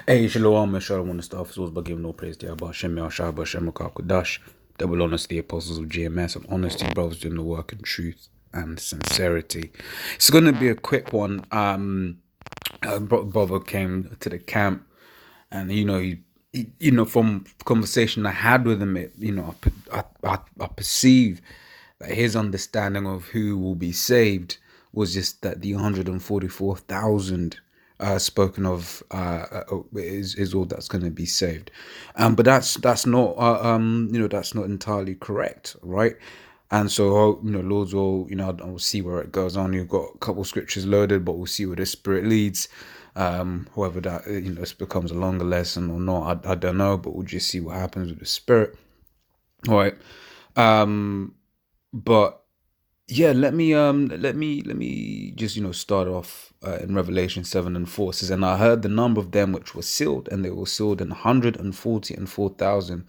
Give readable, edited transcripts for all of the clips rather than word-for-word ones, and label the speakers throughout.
Speaker 1: Hey, Shalom, and Shalom on the stuff. By giving no praise to Yahweh, Hashem, Yahshua, Hashem, Kodash, double honors to the apostles of GMS, and honesty, brothers doing the work in truth and sincerity. It's going to be a quick one. Brother came to the camp, and from conversation I had with him, I perceive that his understanding of who will be saved was just that the 144,000 spoken of is all that's going to be saved, but that's not that's not entirely correct, right? And so Lord's will I'll see where it goes on. You've got a couple scriptures loaded, but we'll see where the Spirit leads. Whether that this becomes a longer lesson or not, I don't know, but we'll just see what happens with the Spirit. All right. But yeah, let me just start off in Revelation 7:4. It says, and I heard the number of them which were sealed, and they were sealed in 144,000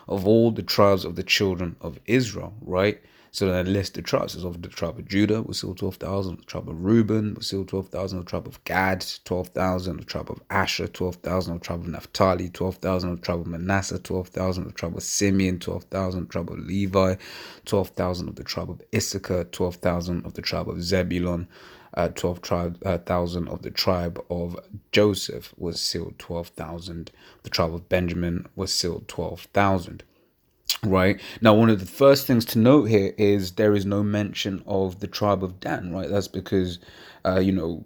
Speaker 1: of all the tribes of the children of Israel. Right. So then I list the tribes. Of the tribe of Judah was sealed 12,000. The tribe of Reuben was sealed 12,000. The tribe of Gad 12,000. The tribe of Asher 12,000. The tribe of Naphtali 12,000. The tribe of Manasseh 12,000. The tribe of Simeon 12,000. The tribe of Levi 12,000. Of the tribe of Issachar 12,000. Of the tribe of Zebulun 12,000. Of the tribe of Joseph was sealed 12,000. The tribe of Benjamin was sealed 12,000. Right. Now, one of the first things to note here is there is no mention of the tribe of Dan, right? That's because, the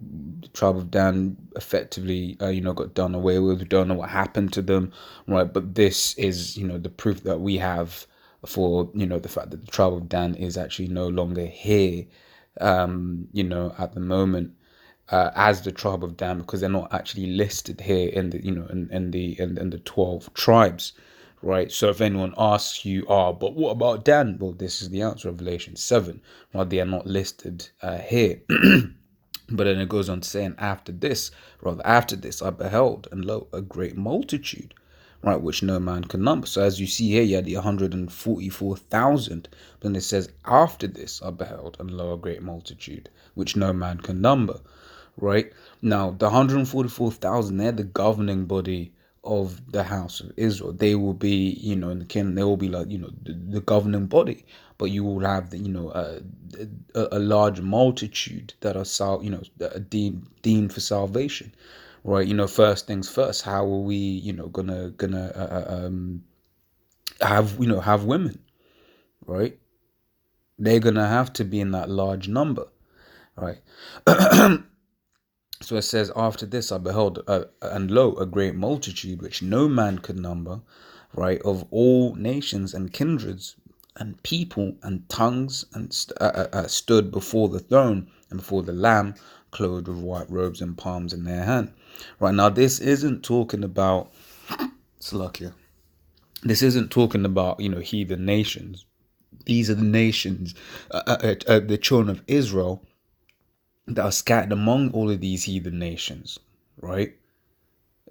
Speaker 1: tribe of Dan effectively, got done away with. We don't know what happened to them, right? But this is, the proof that we have for, the fact that the tribe of Dan is actually no longer here, at the moment. As the tribe of Dan, because they're not actually listed here in the in the 12 tribes, right? So if anyone asks you, but what about Dan? Well, this is the answer, Revelation 7. Well, they are not listed here. But then it goes on to say, and after this I beheld, and lo, a great multitude, right, which no man can number. So as you see here, you had the 144,000. Then it says, after this I beheld, and lo, a great multitude, which no man can number. Right now, the 144,000, they're the governing body of the house of Israel. They will be, in the kingdom, they will be like, the governing body. But you will have a large multitude that are that are deemed for salvation, right? First things first. How are we, gonna have women, right? They're gonna have to be in that large number, right? So it says, after this I beheld, and lo, a great multitude, which no man could number, right, of all nations and kindreds and people and tongues, and stood before the throne and before the Lamb, clothed with white robes and palms in their hand. Right, now this isn't talking about, Slakia, this isn't talking about, heathen nations. These are the nations, the children of Israel, that are scattered among all of these heathen nations, right?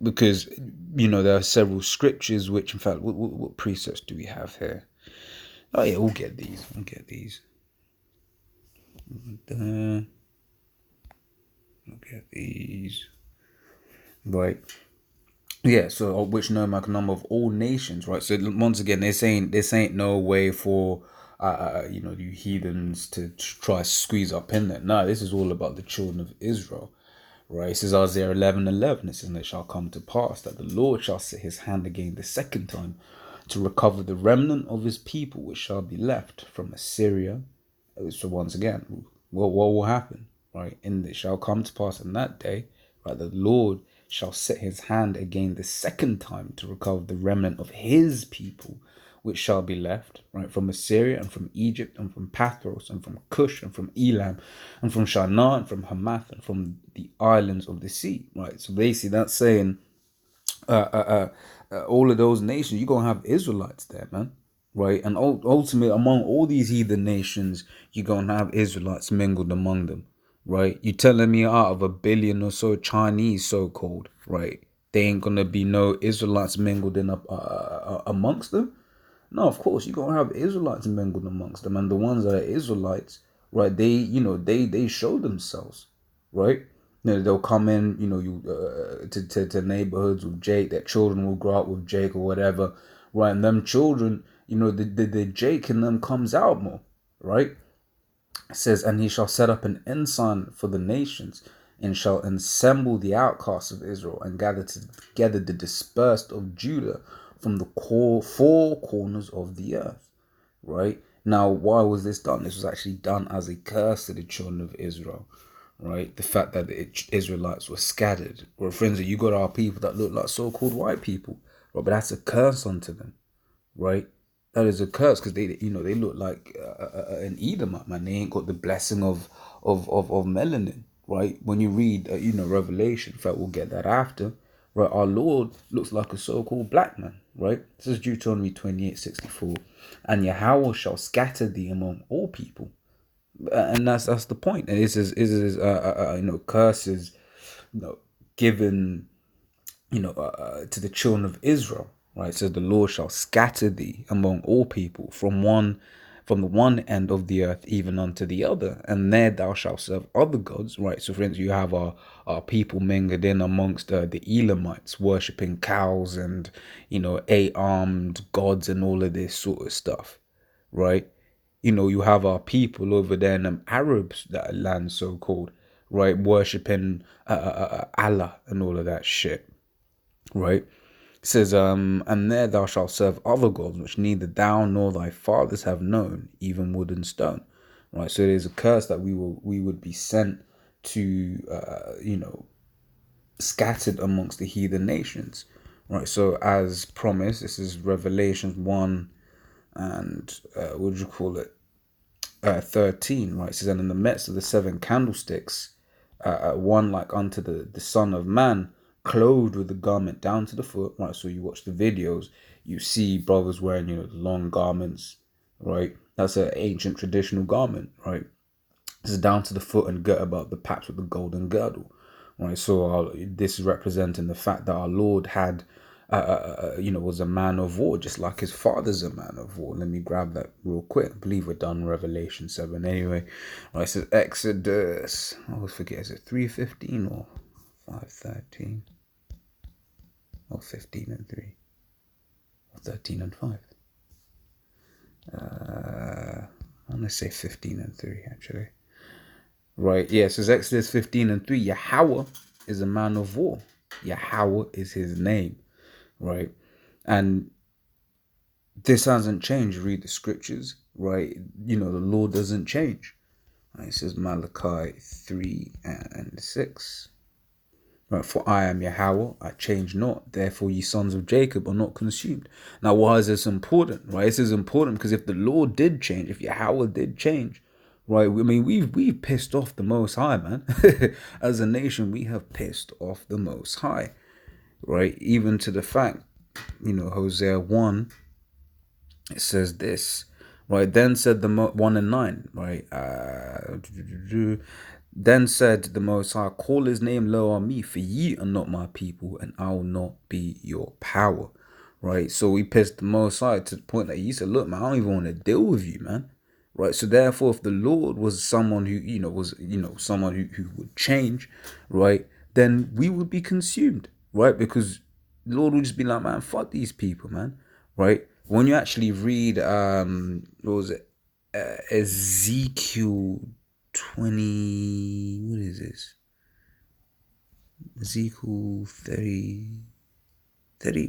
Speaker 1: Because, there are several scriptures which, in fact, what precepts do we have here? Oh, yeah, we'll get these. We'll get these. Right. Yeah, so which no man can number of all nations, right? So once again, they're saying this ain't no way for you heathens to try to squeeze up in there. No, this is all about the children of Israel, right? It says Isaiah 11:11. It says, and it shall come to pass that the Lord shall set his hand again the second time to recover the remnant of his people, which shall be left from Assyria. So once again, what will happen, right? And it shall come to pass in that day, right, that the Lord shall set his hand again the second time to recover the remnant of his people, which shall be left, right, from Assyria and from Egypt and from Pathros and from Cush and from Elam and from Shinar and from Hamath and from the islands of the sea, right? So basically that's saying all of those nations, you're going to have Israelites there, man, right? And ultimately, among all these heathen nations, you're going to have Israelites mingled among them, right? You're telling me out of 1 billion or so Chinese, so-called, right, there ain't going to be no Israelites mingled in amongst them? No, of course, you're going to have Israelites mingled amongst them. And the ones that are Israelites, right, they show themselves, right? they'll come in, to neighborhoods with Jake. Their children will grow up with Jake or whatever, right? And them children, the Jake in them comes out more, right? It says, and he shall set up an ensign for the nations, and shall assemble the outcasts of Israel, and gather together the dispersed of Judah from the four corners of the earth, right? Now, why was this done? This was actually done as a curse to the children of Israel, right? The fact that the Israelites were scattered. Well, friends, you got our people that look like so-called white people, right? But that's a curse unto them, right? That is a curse because they look like an Edomite, man. They ain't got the blessing of melanin, right? When you read, Revelation, in fact, we'll get that after, right? Our Lord looks like a so-called black man, right? This is Deuteronomy 28:64, and Yahweh shall scatter thee among all people, and that's the point. And this is curses, given, to the children of Israel, right? So the Lord shall scatter thee among all people from the one end of the earth even unto the other, and there thou shalt serve other gods, right? So for instance, you have our people mingled in amongst the Elamites, worshipping cows and 8-armed gods and all of this sort of stuff, right? You have our people over there in them Arabs, that land so called, right, worshipping Allah and all of that shit, right? It says, and there thou shalt serve other gods which neither thou nor thy fathers have known, even wood and stone, right? So there's a curse that we would be sent to, scattered amongst the heathen nations, right? So as promised, this is Revelations 1 and what do you call it? 13, right? It says, and in the midst of the 7 candlesticks, one like unto the Son of Man, clothed with the garment down to the foot, right? So you watch the videos, you see brothers wearing, long garments, right? That's an ancient traditional garment, right? This is down to the foot and girt about the paps with the golden girdle, right? So this is representing the fact that our Lord had, was a man of war, just like his father's a man of war. Let me grab that real quick. I believe we're done Revelation 7 anyway. Right, it says Exodus, I always forget, is it 3:15 or 5:13? Or 15 and 3? Or 13 and 5? I'm going to say 15 and 3, actually. Right, yeah, so it's Exodus 15 and 3. Yahweh is a man of war. Yahweh is his name, right? And this hasn't changed. Read the scriptures, right? The Lord doesn't change. Right? It says Malachi 3 and 6. Right, for I am Yahweh, I change not. Therefore, ye sons of Jacob are not consumed. Now, why is this important? Right, this is important because if the Lord did change, if Yahweh did change, right? I mean, we've pissed off the Most High, man. As a nation, we have pissed off the Most High, right? Even to the fact, Hosea 1, it says this, right? Then said the 1 and 9, right? Then said the Most High, call his name low on me, for ye are not my people, and I will not be your power, right? So we pissed the Most High to the point that he said, look, man, I don't even want to deal with you, man. Right, so therefore, if the Lord was someone who, was, someone who would change, right, then we would be consumed, right? Because the Lord would just be like, man, fuck these people, man, right? When you actually read, what was it, Ezekiel 20, what is this? Ezekiel 30,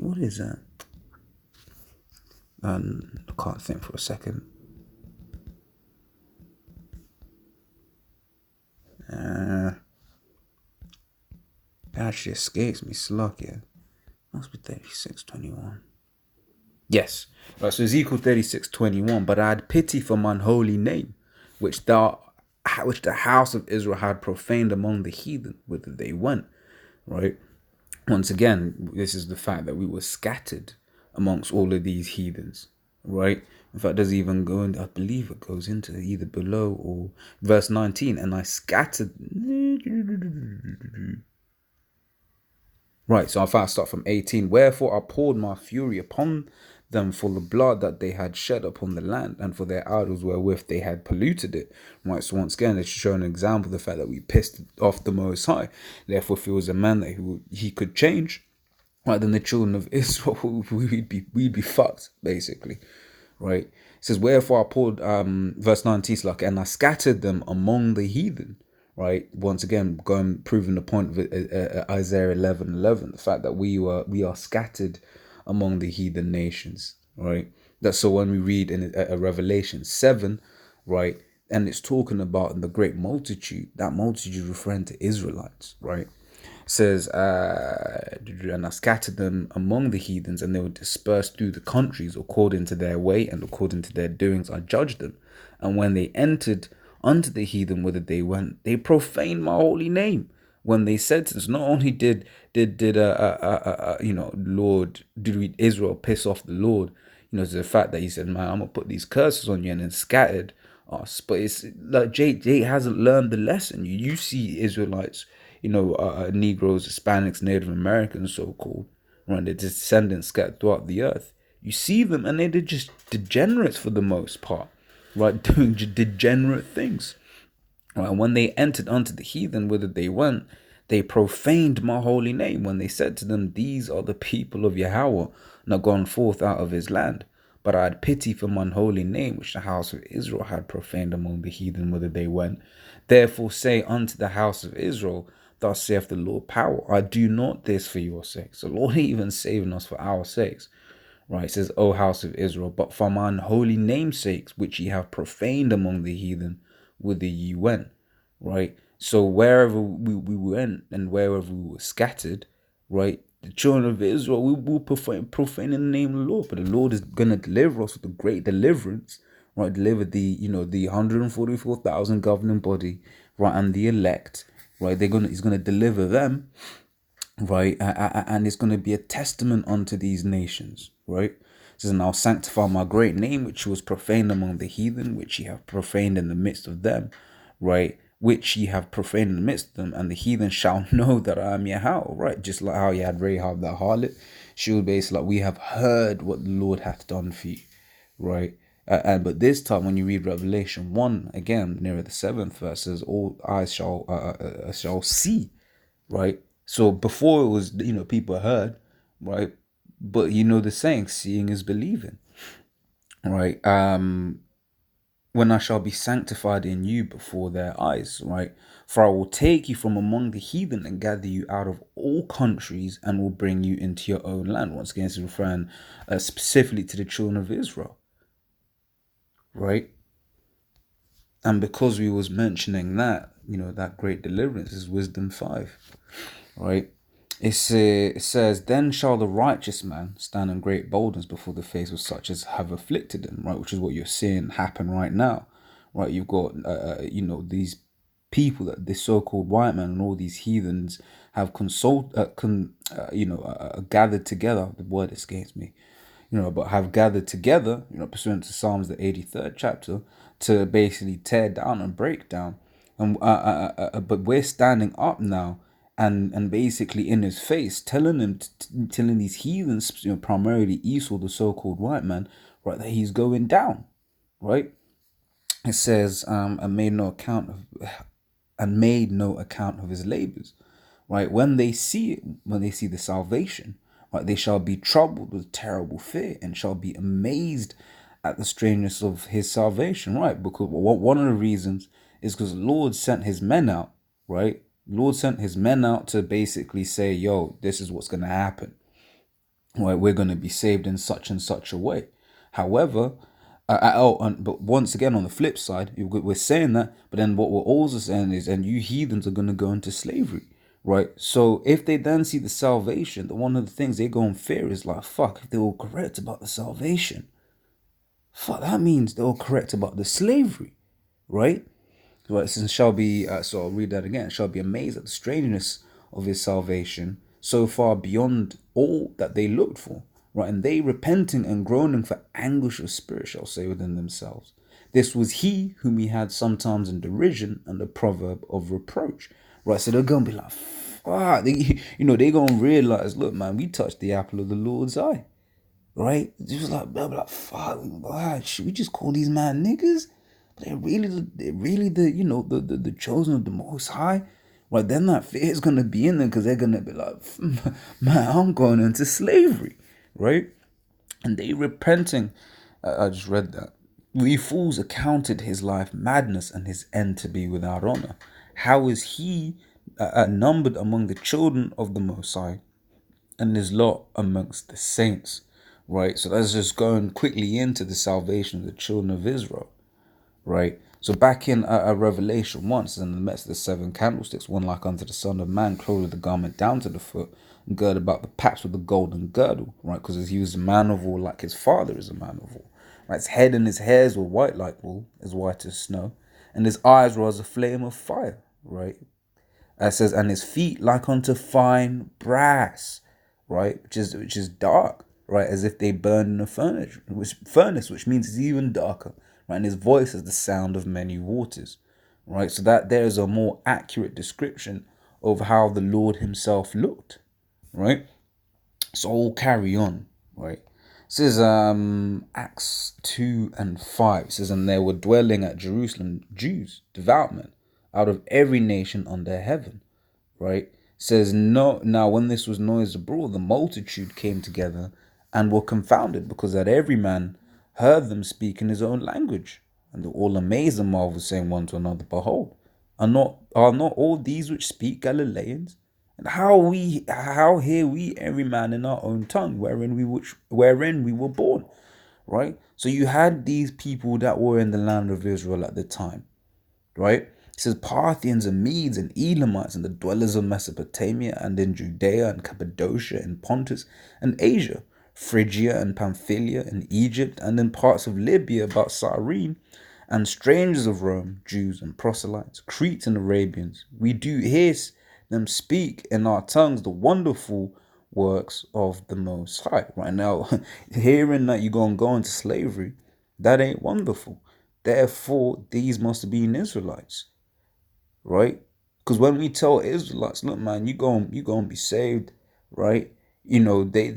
Speaker 1: what is that? I can't think for a second. It actually escapes me, slug, yeah. Must be 36:21. Yes. Right, so Ezekiel 36:21. But I had pity for mine holy name, which the house of Israel had profaned among the heathen, whither they went. Right? Once again, this is the fact that we were scattered amongst all of these heathens. Right? In fact, it doesn't even go in, I believe it goes into either below or verse 19. And I scattered. Right, so I start from 18. Wherefore I poured my fury upon them for the blood that they had shed upon the land, and for their idols wherewith they had polluted it. Right, so once again, it's showing an example of the fact that we pissed off the Most High. Therefore, if he was a man that he could change, right, then the children of Israel, we'd be fucked, basically. Right? It says, wherefore I poured, verse 19, like, and I scattered them among the heathen. Right? Once again, proving the point of Isaiah 11:11, the fact that we are scattered among the heathen nations. Right? That's so when we read in Revelation 7, right, and it's talking about the great multitude, that multitude referring to Israelites, right? Says, and I scattered them among the heathens, and they were dispersed through the countries according to their way and according to their doings I judged them. And when they entered unto the heathen whither they went, they profaned my holy name. When they said to us, not only did Lord, did Israel piss off the Lord, to the fact that he said, man, I'm gonna put these curses on you, and then scattered us. But it's like Jay hasn't learned the lesson. You see Israelites, Negroes, Hispanics, Native Americans, so-called, right? Their descendants scattered throughout the earth. You see them, and they're just degenerates for the most part, right? Doing degenerate things. Right? And when they entered unto the heathen whither they went, they profaned my holy name when they said to them, these are the people of Yahweh, not gone forth out of his land. But I had pity for mine holy name, which the house of Israel had profaned among the heathen whither they went. Therefore say unto the house of Israel, thus saith the Lord power, I do not this for your sakes. The Lord ain't even saving us for our sakes. Right, it says, O house of Israel, but for mine holy name's sakes, which ye have profaned among the heathen, whither ye went. Right, so wherever we went and wherever we were scattered, right, the children of Israel, we will profane in the name of the Lord. But the Lord is going to deliver us with a great deliverance, right? Deliver the 144,000 governing body, right, and the elect, right? He's gonna deliver them, right, and it's going to be a testament unto these nations, right? It says, and I'll sanctify my great name, which was profaned among the heathen, which ye have profaned in the midst of them, right? Which ye have profaned in the midst of them, and the heathen shall know that I am Yahweh, right? Just like how you had Rahab the harlot, she would basically like, we have heard what the Lord hath done for you, right? But this time, when you read Revelation 1, again, near the 7th verse, says, all eyes shall see, right? So before it was, people heard, right? But the saying, seeing is believing, right? When I shall be sanctified in you before their eyes, right? For I will take you from among the heathen and gather you out of all countries and will bring you into your own land. Once again, it's referring specifically to the children of Israel, right? And because we was mentioning that, that great deliverance is Wisdom 5, right? It says, then shall the righteous man stand in great boldness before the face of such as have afflicted him, right? Which is what you're seeing happen right now, right? You've got, these people, that this so-called white man and all these heathens have gathered together. The word escapes me, but have gathered together, pursuant to Psalms the 83rd chapter, to basically tear down and break down. And but we're standing up now, and basically in his face, telling these heathens, primarily Esau, the so-called white man, right, that he's going down, right? It says, and made no account of his labors, right? When they see the salvation, right, they shall be troubled with terrible fear and shall be amazed at the strangeness of his salvation, right? Because one of the reasons is because the Lord sent his men out, right? Lord sent his men out to basically say, yo, this is what's going to happen, right? We're going to be saved in such and such a way. However, but once again, on the flip side, we're saying that, but then what we're also saying is, and you heathens are going to go into slavery, right? So if they then see the salvation, one of the things they go in fear is like, fuck, if they were correct about the salvation, fuck, that means they were correct about the slavery, right? Right, since shall be, so I'll read that again, shall be amazed at the strangeness of his salvation, so far beyond all that they looked for, right? And they repenting and groaning for anguish of spirit shall say within themselves, this was he whom we had sometimes in derision and the proverb of reproach, right? So they're going to be like, fuck, they're going to realize, look, man, we touched the apple of the Lord's eye, right? It was like, blah, blah, fuck, should we just call these man niggas? But they're really the, you know, the chosen of the Most High. Right, then that fear is going to be in them because they're going to be like, man, I'm going into slavery, right? And they repenting. I just read that. We fools accounted his life madness and his end to be without honor. How is he numbered among the children of the Most High and his lot amongst the saints? Right, so that's just going quickly into the salvation of the children of Israel. Right, so back in Revelation 1, says in the midst of the seven candlesticks, one like unto the Son of Man, clothed with the garment down to the foot, and girded about the paps with the golden girdle, right? Because he was a man of war, like his father is a man of war. Right, his head and his hairs were white like wool, as white as snow, and his eyes were as a flame of fire. Right, it says, and his feet like unto fine brass, right, which is dark, right, as if they burned in a furnace, which means it's even darker. Right, and his voice is the sound of many waters, right? So that there is a more accurate description of how the Lord himself looked, right? So we'll carry on, right? It says Acts 2 and 5. It says, and there were dwelling at Jerusalem Jews, devout men, out of every nation under heaven, right? It says, no, now when this was noised abroad, the multitude came together and were confounded, because that every man heard them speak in his own language. And they were all amazed and marveled, saying one to another, behold, are not all these which speak Galileans? And how hear we every man in our own tongue, wherein we were born? Right? So you had these people that were in the land of Israel at the time, right? It says Parthians and Medes and Elamites and the dwellers of Mesopotamia and in Judea and Cappadocia and Pontus and Asia, Phrygia and Pamphylia and Egypt and in parts of Libya about Cyrene, and strangers of Rome, Jews and proselytes, Cretes and Arabians. We do hear them speak in our tongues the wonderful works of the Most High. Right now, hearing that you're going to go into slavery, that ain't wonderful. Therefore, these must have been Israelites, right? Because when we tell Israelites, look, man, you gonna be saved, right? You know, they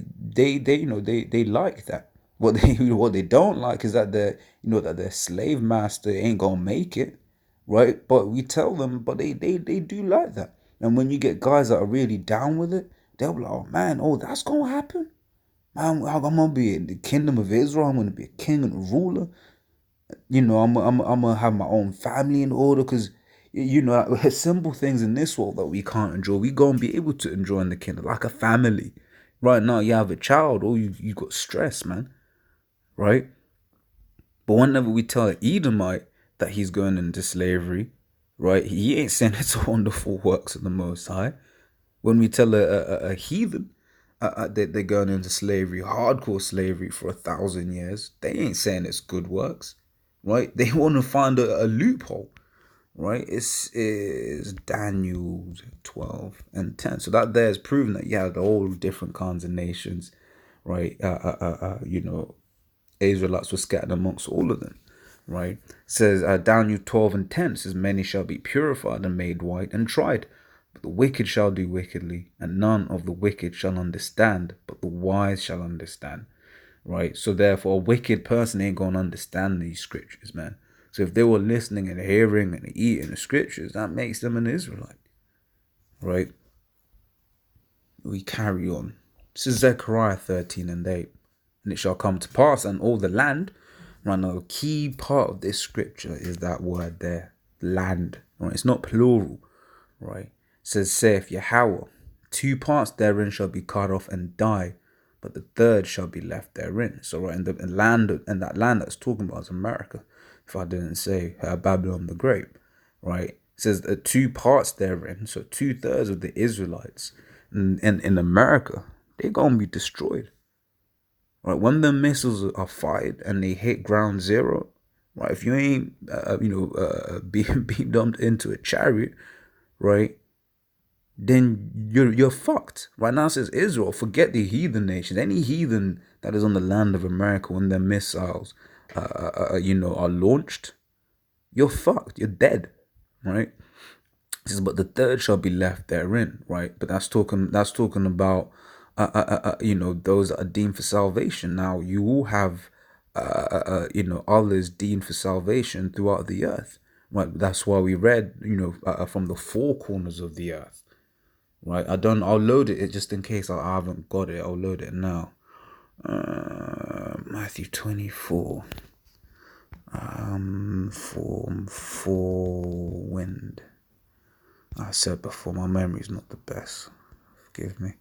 Speaker 1: like that. What they don't like is that their slave master ain't gonna make it, right? But we tell them, but they do like that. And when you get guys that are really down with it, they'll be like, oh man, oh that's gonna happen. Man, I'm gonna be in the kingdom of Israel. I'm gonna be a king and a ruler. You know, I'm gonna have my own family in order, because you know, simple things in this world that we can't enjoy, we gonna be able to enjoy in the kingdom, like a family. Right now, you have a child, or you got stress, man. Right? But whenever we tell an Edomite that he's going into slavery, right, he ain't saying it's a wonderful works of the Most High. When we tell a heathen that they're going into slavery, hardcore slavery for 1,000 years, they ain't saying it's good works, right? They want to find a loophole, right? It's Daniel 12 and 10. So that there is proven that you have all different kinds of nations, right? You know, Israelites were scattered amongst all of them, right? It says Daniel 12 and 10 says, many shall be purified and made white and tried, but the wicked shall do wickedly, and none of the wicked shall understand, but the wise shall understand, right? So therefore, a wicked person ain't going to understand these scriptures, man. So if they were listening and hearing and eating the scriptures, that makes them an Israelite, right? We carry on. This is Zechariah 13 and 8. And it shall come to pass, and all the land. Right now, the key part of this scripture is that word there, land. Right? It's not plural, right? It says, saith Yahweh, 2 parts therein shall be cut off and die, but the third shall be left therein. So, right, in the land, and that land that's talking about is America. If I didn't say Babylon the Great, right? It says 2 parts therein, so 2/3 of the Israelites in America, they're gonna be destroyed. Right, when the missiles are fired and they hit ground zero, right? If you ain't, being dumped into a chariot, right? Then you're fucked. Right now it says Israel. Forget the heathen nations. Any heathen that is on the land of America, when their missiles, are launched, you're fucked. You're dead, right? It says, but the third shall be left therein, right? But that's talking about those that are deemed for salvation. Now you will have others deemed for salvation throughout the earth. Right, that's why we read, from the four corners of the earth. Right, I'll load it just in case I haven't got it. I'll load it now. Matthew 24. Four wind. I said before, my memory's not the best. Forgive me.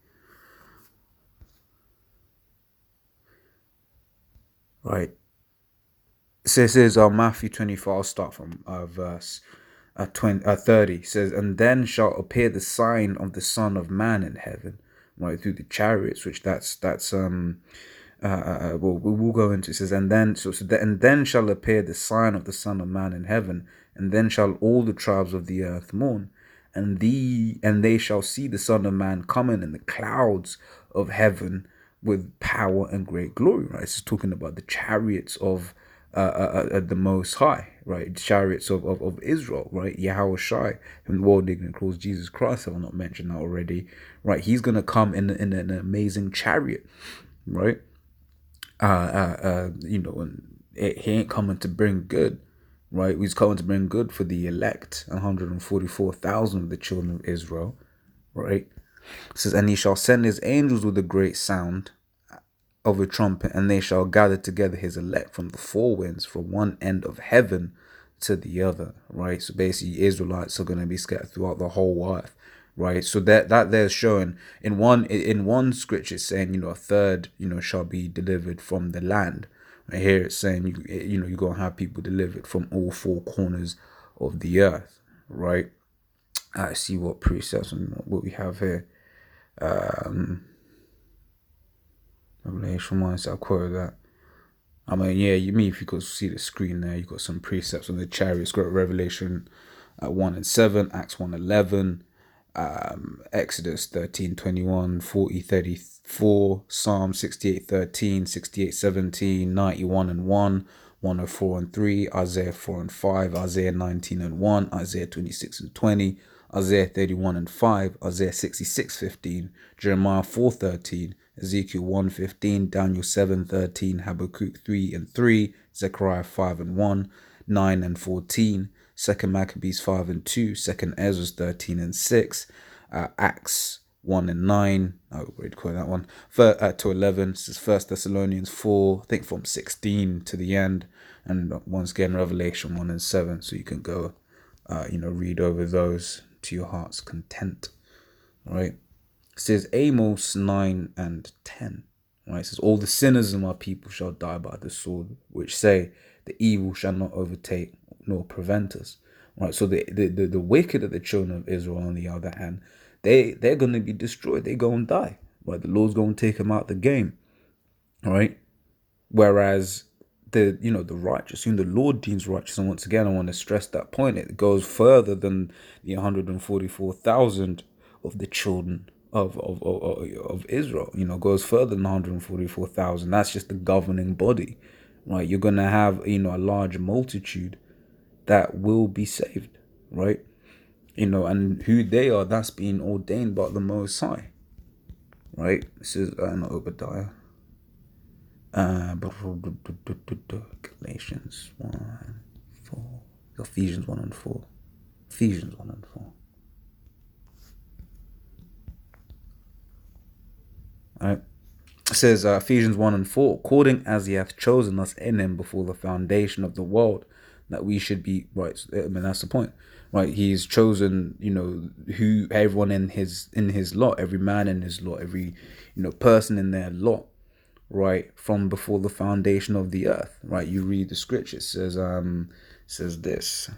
Speaker 1: Right. So it says Matthew 24, I'll start from verse 30. It says, and then shall appear the sign of the Son of Man in heaven, right, through the chariots, which we'll go into. It says, and then shall appear the sign of the Son of Man in heaven, and then shall all the tribes of the earth mourn, and they shall see the Son of Man coming in the clouds of heaven with power and great glory. Right, it's talking about the chariots of the Most High, right? The chariots of Israel, right? Yahweh Shai, whom the world ignorant calls Jesus Christ. I will not mention that already, right? He's gonna come in an amazing chariot, right? And he ain't coming to bring good, right? He's coming to bring good for the elect, 144,000 of the children of Israel, right? It says, and he shall send his angels with a great sound of a trumpet, and they shall gather together his elect from the four winds, from one end of heaven to the other, right? So basically, Israelites are going to be scattered throughout the whole earth, right? So that there's showing in one scripture, it's saying, a third, shall be delivered from the land. Right here, it's saying, you're going to have people delivered from all four corners of the earth, right? I see what precepts and what we have here. Revelation 1, so I quoted that. I mean, yeah, if you could see the screen there, you got some precepts on the chariots. Got Revelation 1 and 7, Acts 1:11, Exodus 13:21, 40:34, Psalm 68:13, 68:17, 91 and 1, 104 and 3, Isaiah 4 and 5, Isaiah 19 and 1, Isaiah 26 and 20, Isaiah 31 and 5, Isaiah 66:15, Jeremiah 4:13, Ezekiel 1:15, Daniel 7:13, Habakkuk 3 and 3, Zechariah 5 and 1, 9 and 14, 2 Maccabees 5 and 2, 2 Ezra 13 and 6, Acts 1 and 9, I already quoted that one, to 11, this is 1 Thessalonians 4, I think from 16 to the end, and once again Revelation 1 and 7, so you can go, read over those to your heart's content, right? It says Amos 9 and 10, right? It says, all the sinners of my people shall die by the sword, which say, the evil shall not overtake nor prevent us, right? So the wicked of the children of Israel, on the other hand, they're going to be destroyed. They're going to die, right? The Lord's going to take them out the game, right? Whereas the righteous, whom the Lord deems righteous, and once again I want to stress that point, it goes further than the 144,000 of the children of Israel, goes further than 144,000. That's just the governing body, right? You're gonna have a large multitude that will be saved, right? And who they are, that's being ordained by the Most High, right? This is not Obadiah. Galatians 1, 4, Ephesians 1 and 4, Ephesians 1 and 4. All right. It says Ephesians 1 and 4, according as he hath chosen us in him before the foundation of the world, that we should be, right, I mean, that's the point, right? He's chosen, who everyone in his lot, every man in his lot, every, person in their lot, right, from before the foundation of the earth, right? You read the scripture, it says this.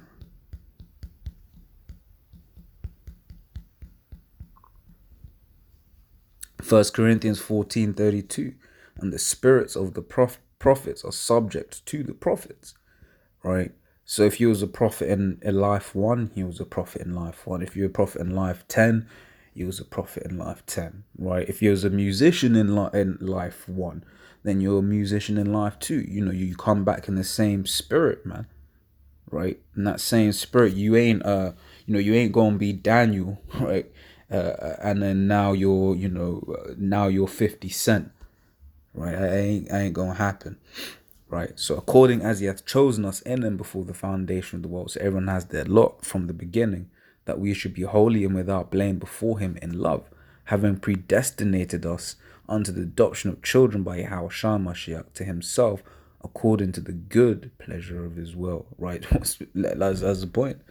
Speaker 1: First Corinthians 14:32, and the spirits of the prophets are subject to the prophets, right? So if you was a prophet in life 1, he was a prophet in life 1. If you're a prophet in life 10, he was a prophet in life 10, right? If you was a musician in life 1, then you're a musician in life 2. You come back in the same spirit, man, right? In that same spirit, you ain't you ain't gonna be Daniel, right? and then now you're, now you're 50 Cent, right? I ain't gonna happen, right? So according as he hath chosen us in him before the foundation of the world, so everyone has their lot from the beginning, that we should be holy and without blame before him in love, having predestinated us unto the adoption of children by Yahweh Shah Mashiach to himself, according to the good pleasure of his will, right? That's the point,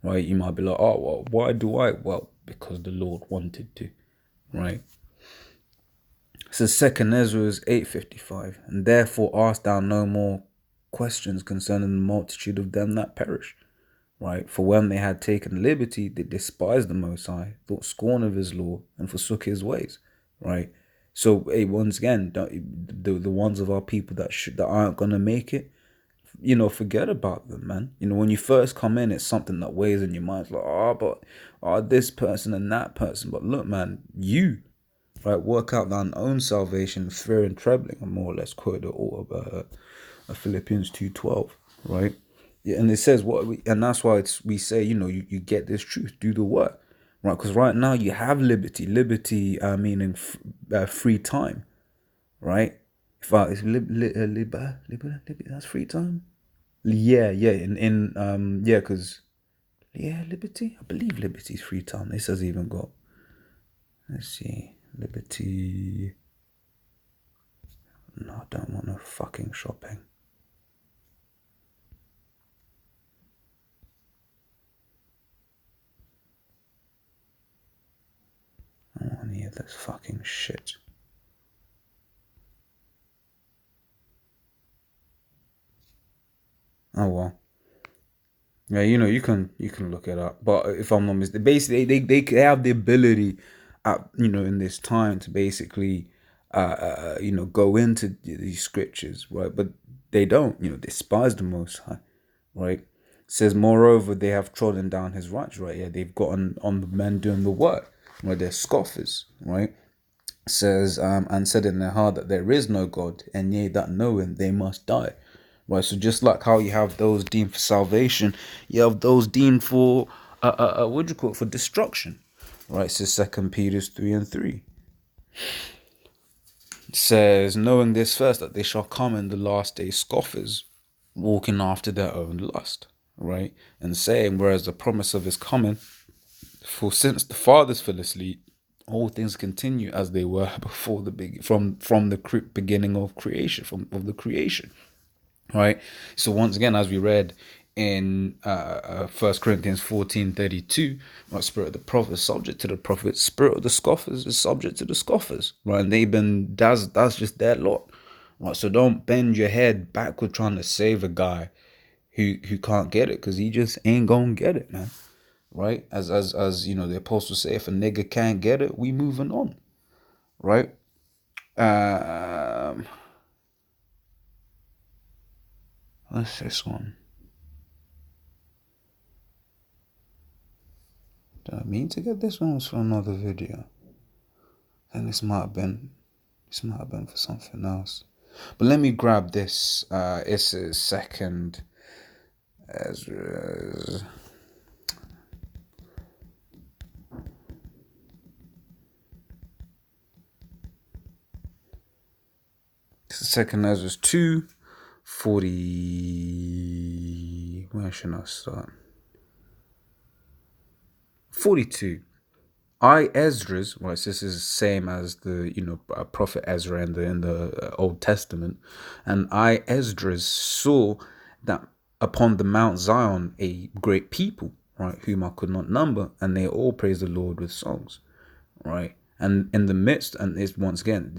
Speaker 1: right? You might be like, oh, well, why do I? Well, because the Lord wanted to, right? So 2nd Ezra 8:55, and therefore ask thou no more questions concerning the multitude of them that perish, right? For when they had taken liberty, they despised the Most High, thought scorn of his law, and forsook his ways, right? So, hey, once again, the ones of our people that aren't gonna make it, forget about them, man. When you first come in, it's something that weighs in your mind. It's like, this person and that person. But look, man, right, work out thine own salvation, fear and trembling. I more or less quote all of Philippians 2:12, right? Yeah, and it says and that's why we say, you get this truth, do the work, right? Because right now you have liberty, meaning free time, right? If I it's that's free time. Yeah, because liberty. I believe liberty is free time. This has even got. Let's see, liberty. No, I don't want no fucking shopping. I don't want any of this fucking shit. Oh well. Yeah, you can look it up. But if I'm not mistaken, basically they have the ability, in this time to basically, go into these scriptures, right? But they don't, despise the Most High, right? It says, moreover, they have trodden down his rights, right? Yeah, they've gotten on the men doing the work, right? They're scoffers, right? It says, and said in their heart that there is no God, and ye that know him, they must die. Right, so just like how you have those deemed for salvation, you have those deemed for what do you call it, for destruction. Right, so 2 Peter 3:3. It says, knowing this first, that they shall come in the last day scoffers, walking after their own lust. Right, and saying, whereas the promise of his coming, for since the fathers fell asleep, all things continue as they were before the from the beginning of creation, of the creation. Right, so once again, as we read in 1 Corinthians 14:32, right, spirit of the prophet is subject to the prophet, spirit of the scoffers is subject to the scoffers, right? And that's just their lot, right? So don't bend your head backward trying to save a guy who can't get it, because he just ain't gonna get it, man. Right, as the apostles say, if a nigga can't get it, we moving on, right? What's this one? Did I mean to get this one? Was for another video? And this might have been for something else. But let me grab this. It's a 2nd Ezra. 2nd Ezra 2:40. Where should I start? 42. I Esdras, right? So this is the same as the prophet Ezra in the Old Testament, and I Esdras saw that upon the Mount Zion a great people, right, whom I could not number, and they all praise the Lord with songs, right? And in the midst, and it's once again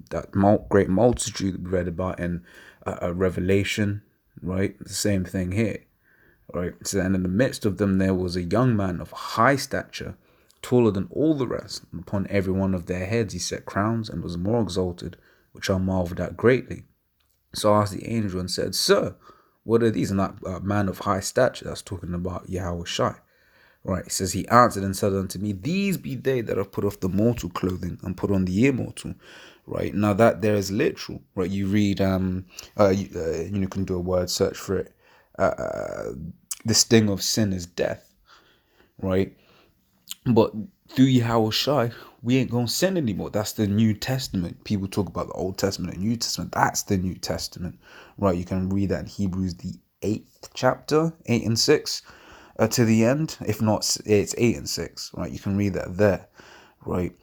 Speaker 1: that great multitude we read about in Revelation, right? The same thing here. Right, so, and in the midst of them there was a young man of high stature, taller than all the rest, and upon every one of their heads he set crowns, and was more exalted, which I marveled at greatly. So I asked the angel and said, Sir, what are these? And that man of high stature, that's talking about Yahweh Shai. Right, it says, he answered and said unto me, these be they that have put off the mortal clothing and put on the immortal. Right, now that there is literal, right, you read, you can do a word search for it. The sting of sin is death, right? But through Yahweh Shai, we ain't gonna sin anymore. That's the New Testament. People talk about the Old Testament and New Testament. That's the New Testament, right? You can read that in Hebrews, the 8th chapter, 8 and 6, to the end. If not, it's 8 and 6, right? You can read that there, right?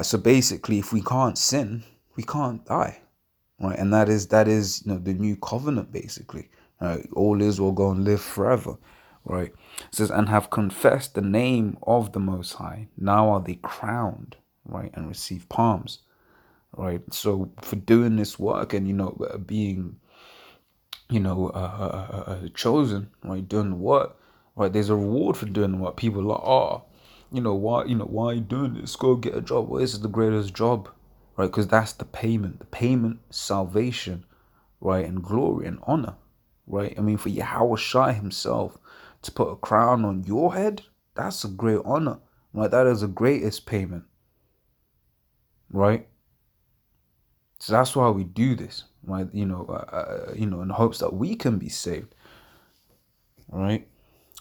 Speaker 1: So basically, if we can't sin, we can't die, right? And that is the new covenant, basically. Right? All Israel go and live forever, right? It says, and have confessed the name of the Most High. Now are they crowned, right, and receive palms, right? So for doing this work and being chosen, right, doing the work, right, there's a reward for doing the work. People are like, oh, why are you doing this? Go get a job. Well, this is the greatest job, right? Because that's the payment. The payment, salvation, right, and glory and honor, right? I mean, for Yahweh Shai himself to put a crown on your head, that's a great honor, right? That is the greatest payment, right? So that's why we do this, right? In hopes that we can be saved, right?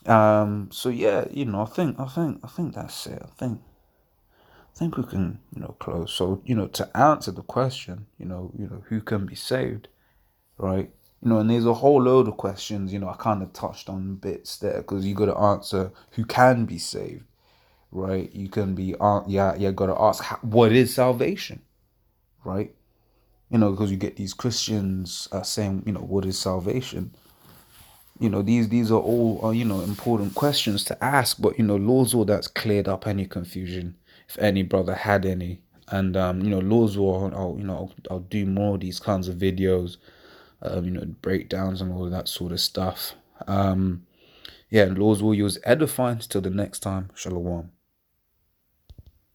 Speaker 1: So yeah, I think that's it. I think we can, close. So, to answer the question, who can be saved, right? And there's a whole load of questions, I kind of touched on bits there because you got to answer who can be saved, right? You can be, got to ask, what is salvation, right? Because you get these Christians saying, what is salvation? These are all important questions to ask, but laws all that's cleared up any confusion if any brother had any. And laws will I'll do more of these kinds of videos, breakdowns and all of that sort of stuff. Yeah, laws will use edifying. Till the next time, shalom.